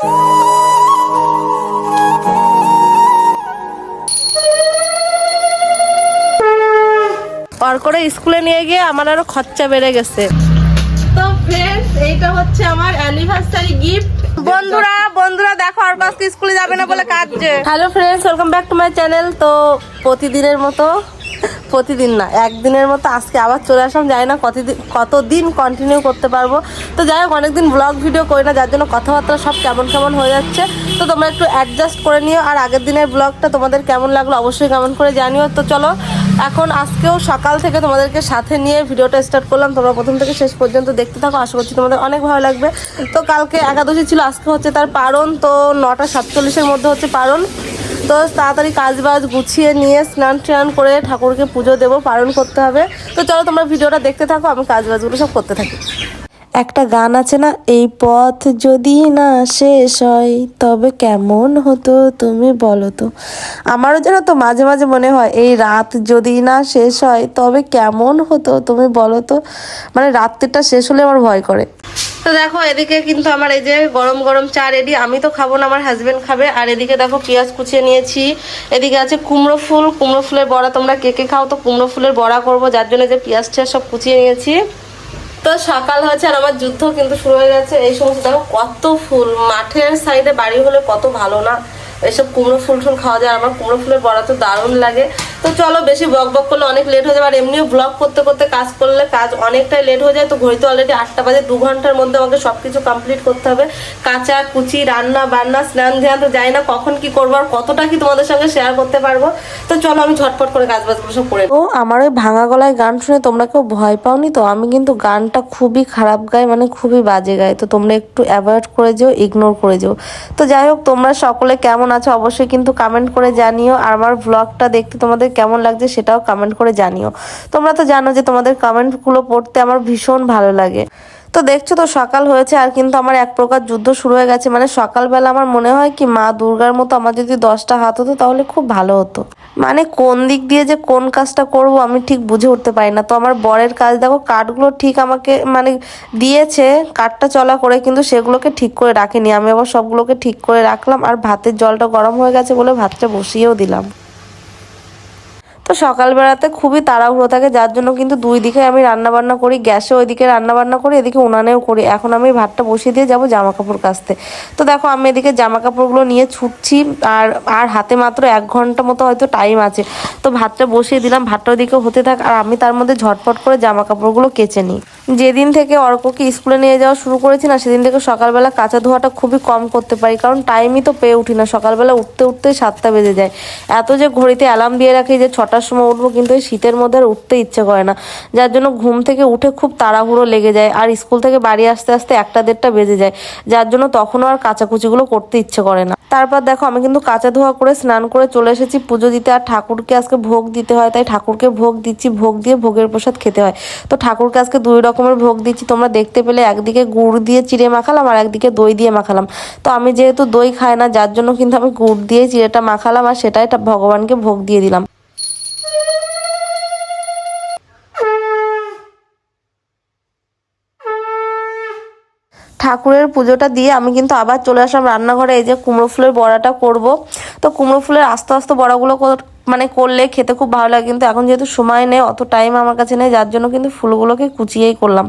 আর করে স্কুলে নিয়ে গিয়ে আমার আরো খরচা বেড়ে গেছে। তো ফ্রেন্ডস, এইটা হচ্ছে আমার অ্যানিভার্সারি গিফট। বন্ধুরা দেখো, আর আজকে স্কুলে যাবে না বলে কাঁদছে। Hello friends, welcome back to my channel. তো প্রতিদিন না, একদিনের মতো আজকে আবার চলে আসলাম। জানি না কতদিন কন্টিনিউ করতে পারবো। তো যাই হোক, অনেকদিন ব্লগ ভিডিও করি না, যার জন্য কথাবার্তা সব কেমন হয়ে যাচ্ছে। তো তোমরা একটু অ্যাডজাস্ট করে নিও। আর আগের দিনের ব্লগটা তোমাদের কেমন লাগলো অবশ্যই কমেন্ট করে জানিও। তো চলো, এখন আজকেও সকাল থেকে তোমাদেরকে সাথে নিয়ে ভিডিওটা স্টার্ট করলাম। তোমরা প্রথম থেকে শেষ পর্যন্ত দেখতে থাকো, আশা করছি তোমাদের অনেক ভালো লাগবে। তো কালকে একাদশী ছিল, আজকে হচ্ছে তার পারণ। তো 9:47-এর মধ্যে হচ্ছে পারণ। তো তাড়াতাড়ি কাজবাজ গুছিয়ে নিয়ে স্নান করে ঠাকুরকে পুজো দেবো, পালন করতে হবে। তো চলো তোমরা ভিডিওটা দেখতে থাকো, আমি কাজবাজগুলো সব করতে থাকি। একটা গান আছে না, এই পথ যদি না শেষ হয় তবে কেমন হতো তুমি বলো তো। আমারও যেন তো মাঝে মাঝে মনে হয় এই রাত যদি না শেষ হয় তবে কেমন হতো তুমি বলো তো। মানে রাত্রিটা শেষ হলে আমার ভয় করে। তো দেখো, এদিকে কিন্তু আমার এই যে গরম গরম চা রেডি। আমি তো খাবো না, আমার হাজবেন্ড খাবে। আর এদিকে দেখো পেঁয়াজ কুচিয়ে নিয়েছি। এদিকে আছে কুমড়ো ফুলের বড়া। তোমরা কে কে খাও? তো কুমড়ো ফুলের বড়া করবো, যার জন্য যে পেঁয়াজ সব কুচিয়ে নিয়েছি। তো সকাল হয়েছে আর আমার যুদ্ধ কিন্তু শুরু হয়ে গেছে। এই সমস্ত দেখো কত ফুল, মাঠের সাইডে বাড়ি হলে কত ভালো না এইসব কুমড়ো ফুল খাওয়া যায়। আমার কুমড়ো ফুলের বড়া তো দারুণ লাগে। তো চলো, বেশি বক করলে অনেক লেট হয়ে যাবে। আর এমনিও ব্লগ করতে করতে কাজ করলে কাজ অনেকটাই লেট হয়ে যায়। তো ঘড়িতে অলরেডি 8টা বাজে, 2 ঘন্টার মধ্যে আমাকে সবকিছু কমপ্লিট করতে হবে। কাঁচা কুচি, রান্না বান্না, স্নান ধ্যান। তো জানি না কখন কি করবো আর কতটা কি তোমাদের সঙ্গে শেয়ার করতে পারবো। তো চলো আমি ঝটপট করে কাজবাজগুলো সব করে। ও আমার ওই ভাঙা গলায় গান শুনে তোমরা কেউ ভয় পাওনি তো? আমি কিন্তু গানটা খুবই খারাপ গাই, মানে খুবই বাজে গাই। তো তোমরা একটু অ্যাভয়েড করে যেও, ইগনোর করে যেও। তো যাই হোক, তোমরা সকলে কেমন আছো অবশ্যই কিন্তু কমেন্ট করে জানিও। আর আমার ব্লগটা দেখতে তোমাদের কেমন লাগছে সেটাও কমেন্ট করে জানিও। তোমরা তো জানো যে তোমাদের কমেন্টগুলো পড়তে আমার ভীষণ ভালো লাগে। তো দেখছো তো সকাল হয়েছে আর কিন্তু আমার এক প্রকার যুদ্ধ শুরু হয়ে গেছে। মানে সকালবেলা আমার মনে হয় কি মা দুর্গার মতো আমার যদি 10টা হাত হতো তাহলে খুব ভালো হতো। মানে কোন দিক দিয়ে যে কোন কাজটা করব আমি ঠিক বুঝে উঠতে পারি না। তো আমার বরের কাজ দেখো, কাঠগুলো ঠিক আমাকে মানে দিয়েছে কাঠটা চলা করে, কিন্তু সেগুলোকে ঠিক করে রাখেনি। আমি আবার সবগুলোকে ঠিক করে রাখলাম। আর ভাতের জলটা গরম হয়ে গেছে বলে ভাতটা বসিয়েও দিলাম। তো সকালবেলাতে খুবই তাড়াহুড়ো থাকে, যার জন্য কিন্তু 2 দিকে আমি রান্নাবান্না করি। গ্যাসে ওইদিকে রান্নাবান্না করি, এদিকে উনানেও করি। এখন আমি ভাতটা বসিয়ে দিয়ে যাবো জামা কাপড় কাচতে। তো দেখো আমি এদিকে জামা কাপড়গুলো নিয়ে ছুটছি। আর হাতে মাত্র 1 ঘন্টা মতো হয়তো টাইম আছে। তো ভাতটা বসিয়ে দিলাম, ভাতটা ওইদিকে হতে থাক আর আমি তার মধ্যে ঝটপট করে জামা কাপড়গুলো কেচে নিই। যেদিন থেকে অর্ককে স্কুলে নিয়ে যাওয়া শুরু করেছি না, সেদিন থেকে সকালবেলা কাঁচা ধোয়াটা খুবই কম করতে পারি, কারণ টাইমই তো পেয়ে উঠি না। সকালবেলা উঠতে 7টা বেজে যায়। এত যে ঘড়িতে অ্যালার্ম দিয়ে রাখি যে 6টার সময় উঠবো, কিন্তু এই শীতের মধ্যে আর উঠতে ইচ্ছে করে না। যার জন্য ঘুম থেকে উঠে খুব তাড়াহুড়ো লেগে যায়। আর স্কুল থেকে বাড়ি আসতে 1টা-1:30 বেজে যায়, যার জন্য তখনও আর কাচাকুচিগুলো করতে ইচ্ছে করে না। তারপর দেখো আমি কিন্তু কাঁচা ধোয়া করে স্নান করে চলে এসেছি পুজো দিতে। আর ঠাকুরকে আজকে ভোগ দিতে হয়, তাই ঠাকুরকে ভোগ দিচ্ছি। ভোগ দিয়ে ভোগের প্রসাদ খেতে হয়। তো ঠাকুরকে আজকে 2 রকমের ভোগ দিচ্ছি। তোমরা দেখতে পেলে, একদিকে গুড় দিয়ে চিড়ে মাখালাম আর একদিকে দই দিয়ে মাখালাম। তো আমি যেহেতু দই খাই না, যার জন্য কিন্তু আমি গুড় দিয়ে চিড়েটা মাখালাম আর সেটাই ভগবানকে ভোগ দিয়ে দিলাম। ঠাকুরের পুজোটা দিয়ে আমি কিন্তু আবার চলে আসলাম রান্নাঘরে। এই যে কুমড়ো ফুলের বড়াটা করব। তো কুমড়ো ফুলের আস্তে আস্তে বড়াগুলো মানে করলে খেতে খুব ভালো লাগে, কিন্তু এখন যেহেতু সময় নেই, অত টাইম আমার কাছে নেই, যার জন্য কিন্তু ফুলগুলোকে কুচিয়েই করলাম।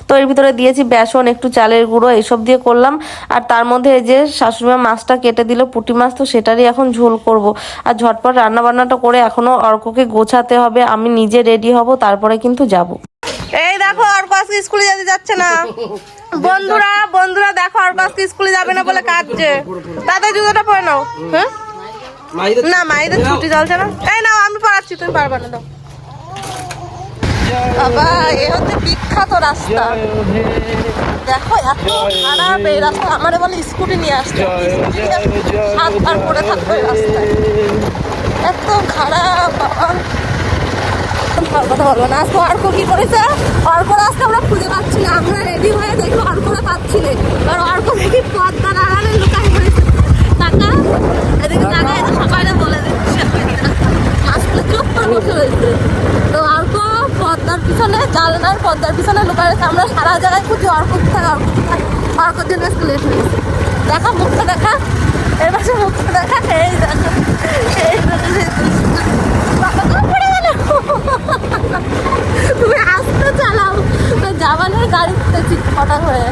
তো এর ভিতরে দিয়েছি বেসন, একটু চালের গুঁড়ো, এইসব দিয়ে করলাম। আর তার মধ্যে এই যে শাশুড়িমা মাছটা কেটে দিল, পুঁটি মাছ, তো সেটারই এখন ঝোল করব। আর ঝটপট রান্নাবান্নাটা করে এখনও অর্ককে গোছাতে হবে, আমি নিজে রেডি হব, তারপরে কিন্তু যাব। এই দেখো অর্ক আজকে স্কুলে যাচ্ছে না। বন্ধুরা দেখো, অর্ক আজকে স্কুলে যাবে না বলে কাঁদছে। তাদের জুতোটা পরে নাও। হ্যাঁ না, মাইদের ছুটি চলছে না। এই নাও, আমি পড়াচ্ছি, তুমি পারবা না। দাও বাবা, এ হচ্ছে বিখ্যাত রাস্তা। দেখো এত খারাপ এই রাস্তা। আমার বলে স্কুটি নিয়ে আসছে, হাত পার পড়ে থাকবে রাস্তায়। এত খারাপ বাবা, কথা বলবো না। আজকে অর্ক কি করেছে, অর্ক রাস্তা আমরা খুঁজে পাচ্ছি না। আমরা রেডি হয়ে দেখি অর্করা পাচ্ছি না। আর অর্ক দেখি পদ্মার আড়ালে লুকাই পড়েছে। টাকা এদিকে টাকা, এটা সবাই বলে দিচ্ছে, মাছগুলো চুপ করে বসে রয়েছে। তো অর্ক পদ্মার পিছনে, জানলার পদ্মার পিছনে লুকাই রয়েছে। আমরা সারা জায়গায় খুঁজি অর্ক কোথায়, অর্কর জন্য লেট হয়েছে। দেখা মুখটা দেখা, এর পাশে মুখটা দেখা। এই দেখা, এই বাবা তো পড়ে গেল। তুমি আসতে চালাও, যাবানের গাড়িতে চিৎপটার হয়ে।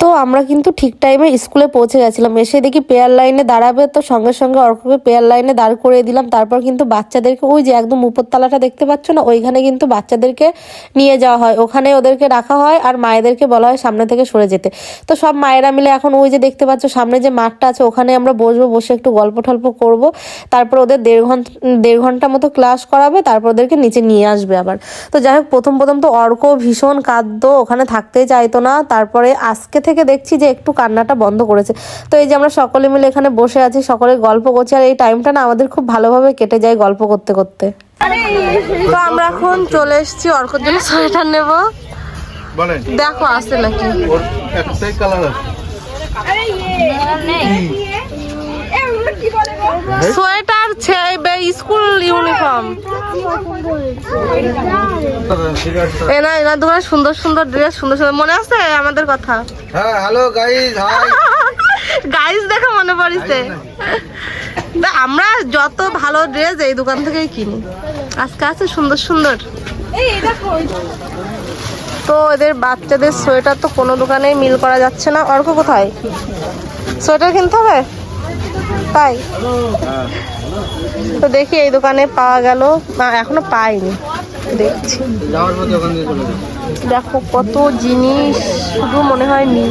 তো আমরা কিন্তু ঠিক টাইমে স্কুলে পৌঁছে গেছিলাম। এসে দেখি পেয়ার লাইনে দাঁড়াবে, তো সঙ্গে সঙ্গে অর্ককে পেয়ার লাইনে দাঁড় করিয়ে দিলাম। তারপর কিন্তু বাচ্চাদেরকে ওই যে একদম উপরতলাটা দেখতে পাচ্ছ না, ওইখানে কিন্তু বাচ্চাদেরকে নিয়ে যাওয়া হয়, ওখানে ওদেরকে রাখা হয় আর মায়েদেরকে বলা হয় সামনে থেকে সরে যেতে। তো সব মায়েরা মিলে এখন ওই যে দেখতে পাচ্ছ সামনে যে মাঠটা আছে, ওখানে আমরা বসবো, বসে একটু গল্প টল্প করবো। তারপর ওদের দেড় ঘন্টা মতো ক্লাস করাবে, তারপর ওদেরকে নিচে নিয়ে আসবে আবার। তো যাই হোক, প্রথম তো অর্ক ভীষণ কাঁদতো, ওখানে থাকতেই চাইতো না। তারপরে আজকে থেকে দেখছি যে একটু কান্নাটা বন্ধ করেছে। তো এই যে আমরা সকলে মিলে এখানে বসে আছি, সকলে গল্প করছি, আর এই টাইমটা না আমাদের খুব ভালোভাবে কেটে যায় গল্প করতে করতে। তো আমরা এখন চলে এসেছি অর্কর জন্য সোয়েটার নেব। দেখো আছে নাকি, একটাই কালার আছে। Sweater school uniform. এনার দোকানে সুন্দর সুন্দর ড্রেস, সুন্দর সুন্দর। মনে আছে আমাদের কথা? হ্যাঁ, হ্যালো গাইস, হাই গাইস দেখে মনে পড়িছে। আমরা যত ভালো ড্রেস এই দোকান থেকেই কিনি। আজকে আছে সুন্দর সুন্দর। তো এদের বাচ্চাদের সোয়েটার তো কোনো দোকানেই মিল করা যাচ্ছে না। অর্ক কোথায়? সোয়েটার কিনতে হবে তাই। তো দেখি এই দোকানে পাওয়া গেল না, এখনো পাইনি, দেখছি। দেখো কত জিনিস, শুধু মনে হয় নি,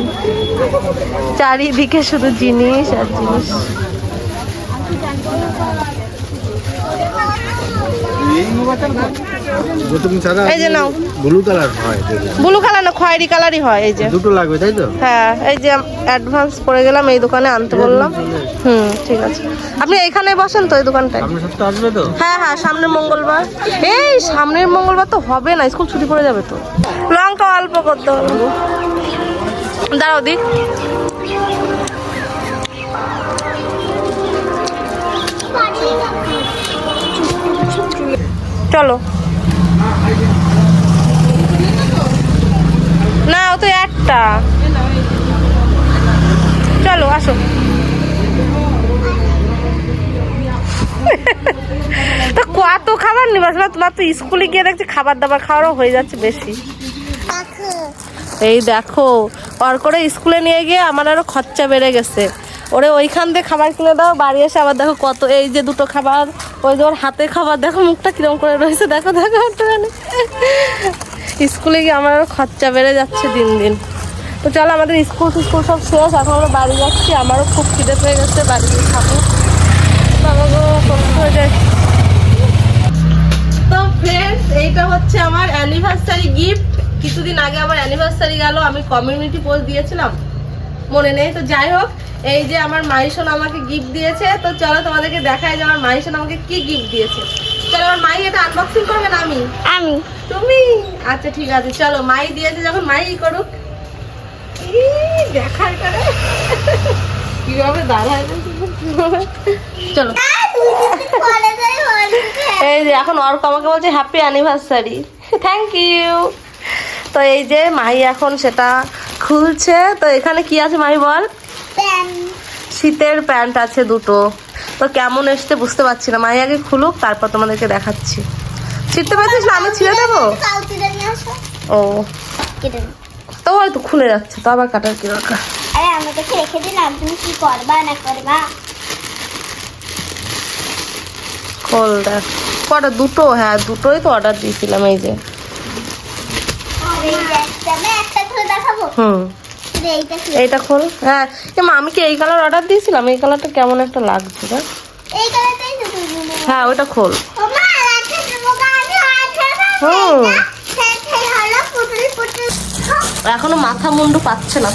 চারিদিকে শুধু জিনিস আর জিনিস। এই যে নাও, ব্লু কালার হয়, ব্লু কালার না খয়েরি কালারই হয়। এই যে দুটো লাগবে তাই তো? হ্যাঁ, এই যে অ্যাডভান্স করে গেলাম, এই দোকানে আনতে বললাম। ঠিক আছে, আপনি এইখানে বসেন তো এই দোকানটায়। আসবে তো? হ্যাঁ হ্যাঁ, সামনের মঙ্গলবার। এই সামনের মঙ্গলবার তো হবে না, স্কুল ছুটি পড়ে যাবে তো। লঙ্কা অল্প করতে হবে, দাঁড়াও দিক। চলো না, ও তো একটা। চলো আসো। তো কত খাবার নিবা? তোমার তো স্কুলে গিয়ে দেখছি খাবার দাবার খাওয়ারও হয়ে যাচ্ছে বেশি। এই দেখো, ওর করে স্কুলে নিয়ে গিয়ে আমার আরো খরচা বেড়ে গেছে। ওরে ওইখান দিয়ে খাবার কিনে দাও, বাড়ি এসে আবার দেখো কত, এই যে দুটো খাবার, ওই যে ওর হাতে খাবার, দেখো মুখটা কিরম করে রয়েছে, দেখো দেখো। স্কুলে গিয়ে আমার আরো খরচা বেড়ে যাচ্ছে দিন দিন। তো চলো, আমাদের স্কুল সব শেষ, এখন আমরা বাড়ি যাচ্ছি। আমারও খুব খিদে পেয়ে গেছে, বাড়ি গিয়ে খাবো। বাবাগো কষ্ট হয়ে যায়। তো ফ্রেন্ডস, এইটা হচ্ছে আমার অ্যানিভার্সারি গিফট। কিছুদিন আগে আমার অ্যানিভার্সারি গেল, আমি কমিউনিটি পোস্ট দিয়েছিলাম, মনে নেই। তো যাই হোক, এই যে আমার মাইশন আমাকে গিফট দিয়েছে। তো চলো তোমাদেরকে দেখাই যে আমার মাইশন আমাকে কি গিফট দিয়েছে। চলো, আমার মাই এটা আনবক্সিং করবে না আমি? তুমি? আচ্ছা ঠিক আছে, চলো। মাই দিয়েছে যখন মাই করুক। দেখার করে কিভাবে দাঁড়ায়, চলো। এই যে এখন অর্ক আমাকে বলছে হ্যাপি অ্যানিভার্সারি, থ্যাংক ইউ। তো এই যে মাহি এখন সেটা খুলছে। তো এখানে কি আছে মাহি বল? শীতের প্যান্ট আছে দুটো। তো কেমন এসছে বুঝতে পারছি না, মাহি আগে খুলুক, তারপর তোমাদেরকে দেখাচ্ছি। ছিঁড়তে পারছিস না? আমি ছিঁড়ে দেবো। ও, তো হয়তো খুলে যাচ্ছে, তো আবার কাটার কি দরকার? আরে আমি তোকে রেখে দিলাম, তুমি কি করবা না করবা। খোল দেখ কটা, দুটো? হ্যাঁ, দুটোই তো অর্ডার দিয়েছিলাম। এই যে এইটা খোল। হ্যাঁ, আমি কি এই কালার অর্ডার দিয়েছিলাম? এই কালারটা কেমন একটা লাগছে না? হ্যাঁ, ওইটা খোল। এখনো মাথা মুন্ডু পাচ্ছে না।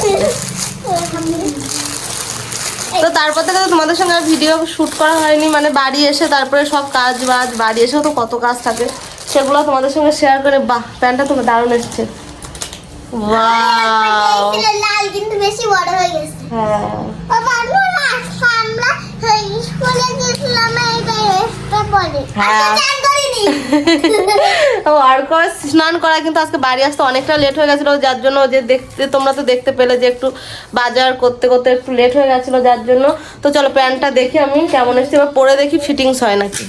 তো তারপর থেকে তোমাদের সঙ্গে ভিডিও শুট করা হয়নি, মানে বাড়ি এসে তারপরে সব কাজ বাজ, বাড়ি এসেও তো কত কাজ থাকে, সেগুলো তোমাদের সঙ্গে শেয়ার করে। বাহ, প্যান্টটা তো দারুণ এসছে। ওয়াও, লাল কিন্তু বেশি বড় হয়ে গেছে। হ্যাঁ, বাবা আমরা স্কুলে গেছিলাম, এইটা এক্সট্রা পরে। হ্যাঁ। চান করিনি জানি ও আর কবে স্নান করা কিন্তু আজকে বাড়ি আসতে অনেকটা লেট হয়ে গেছিলো, যার জন্য যে দেখতে তোমরা তো দেখতে পেলে যে একটু বাজার করতে করতে একটু লেট হয়ে গেছিলো, যার জন্য। তো চলো প্যান্টটা দেখি আমি কেমন এসেছে, এবার পরে দেখি ফিটিংস হয় নাকি।